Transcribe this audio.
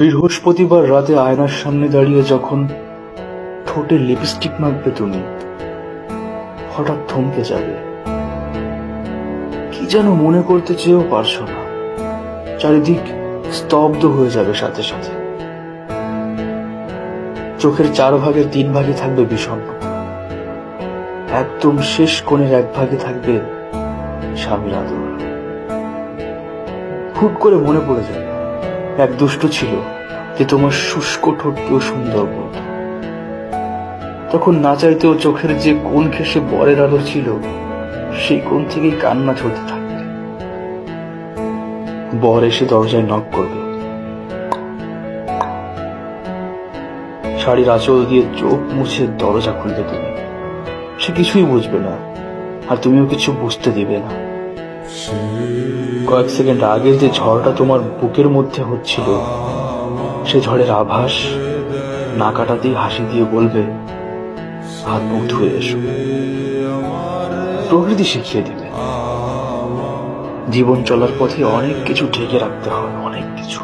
বৃহস্পতিবার রাতে আয়নার সামনে দাঁড়িয়ে যখন ঠোঁটে লিপস্টিক মাখবে তুমি, হঠাৎ থমকে যাবে। কি যেন মনে করতে চেয়েও পারছো না। চারিদিক স্তব্ধ হয়ে যাবে সাথে সাথে। চোখের 4 ভাগের 3 ভাগে থাকবে বিষণ্ণতা। একদম শেষ কোণের 1 ভাগে থাকবে স্বামীর আদর। হুট করে মনে পড়ে যাবে এক দুষ্ট ছিল যে তোমার শুষ্ক ঠোঁটকেও সুন্দর বলত। তখন না চাইতেও চোখের যে কোণ ঘেঁষে বরের আদর ছিল, সেই কোণ থেকেই কান্না ঝরতে থাকবে। বর এসে দরজায় নক করবে, শাড়ির আঁচল দিয়ে চোখ মুছে দরজা খুলবে তুমি। সে কিছুই বুঝবে না, আর তুমিও কিছু বুঝতে দিবে না। কয়েক সেকেন্ড আগে যে ঝড়টা তোমার বুকের মধ্যে হচ্ছিল, সে ঝড়ের আভাস না কাটাতেই হাসি দিয়ে বলবে, হাত মুখ ধুয়ে এসো। প্রকৃতি শিখিয়ে দিবে জীবন চলার পথে অনেক কিছু ঢেকে রাখতে হয়, অনেক কিছু।